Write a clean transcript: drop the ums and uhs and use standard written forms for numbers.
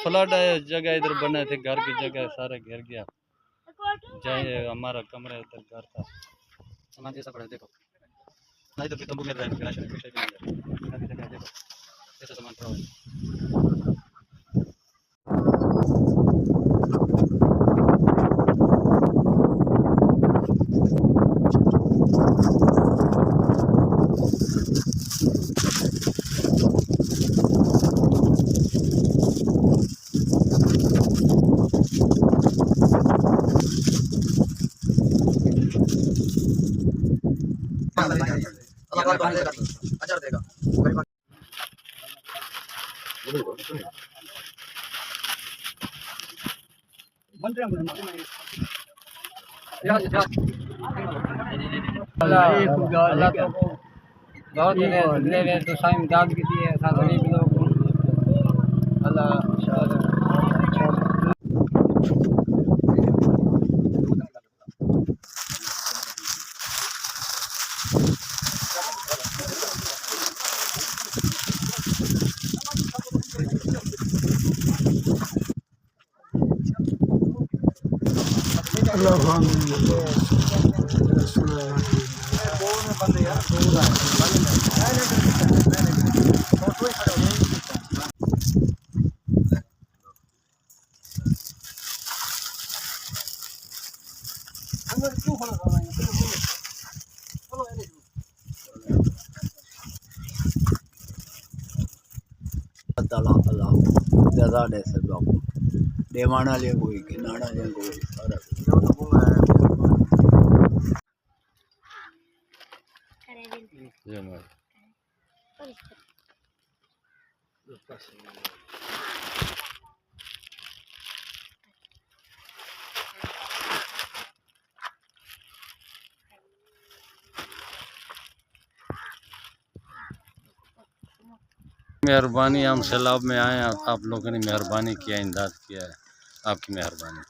Flood जगह इधर बने थे, घर की जगह सारा घेर गया। जाए हमारा कमरा इधर घर था। सामान ऐसा पड़ा है देखो, ना इधर तंबू मिल रहा है, देखो ऐसा सामान पड़ा है। अच्छा देगा बहुत ले तो साइम दाद की थी ऐसा गरीब लोग अल्लाह ज़्यादा दे सकता देवाना ले कोई के नाना ले कोई सारा मेहरबानी, हम सैलाब में आए हैं, आप लोगों ने मेहरबानी किया, इमदाद किया है, आपकी मेहरबानी।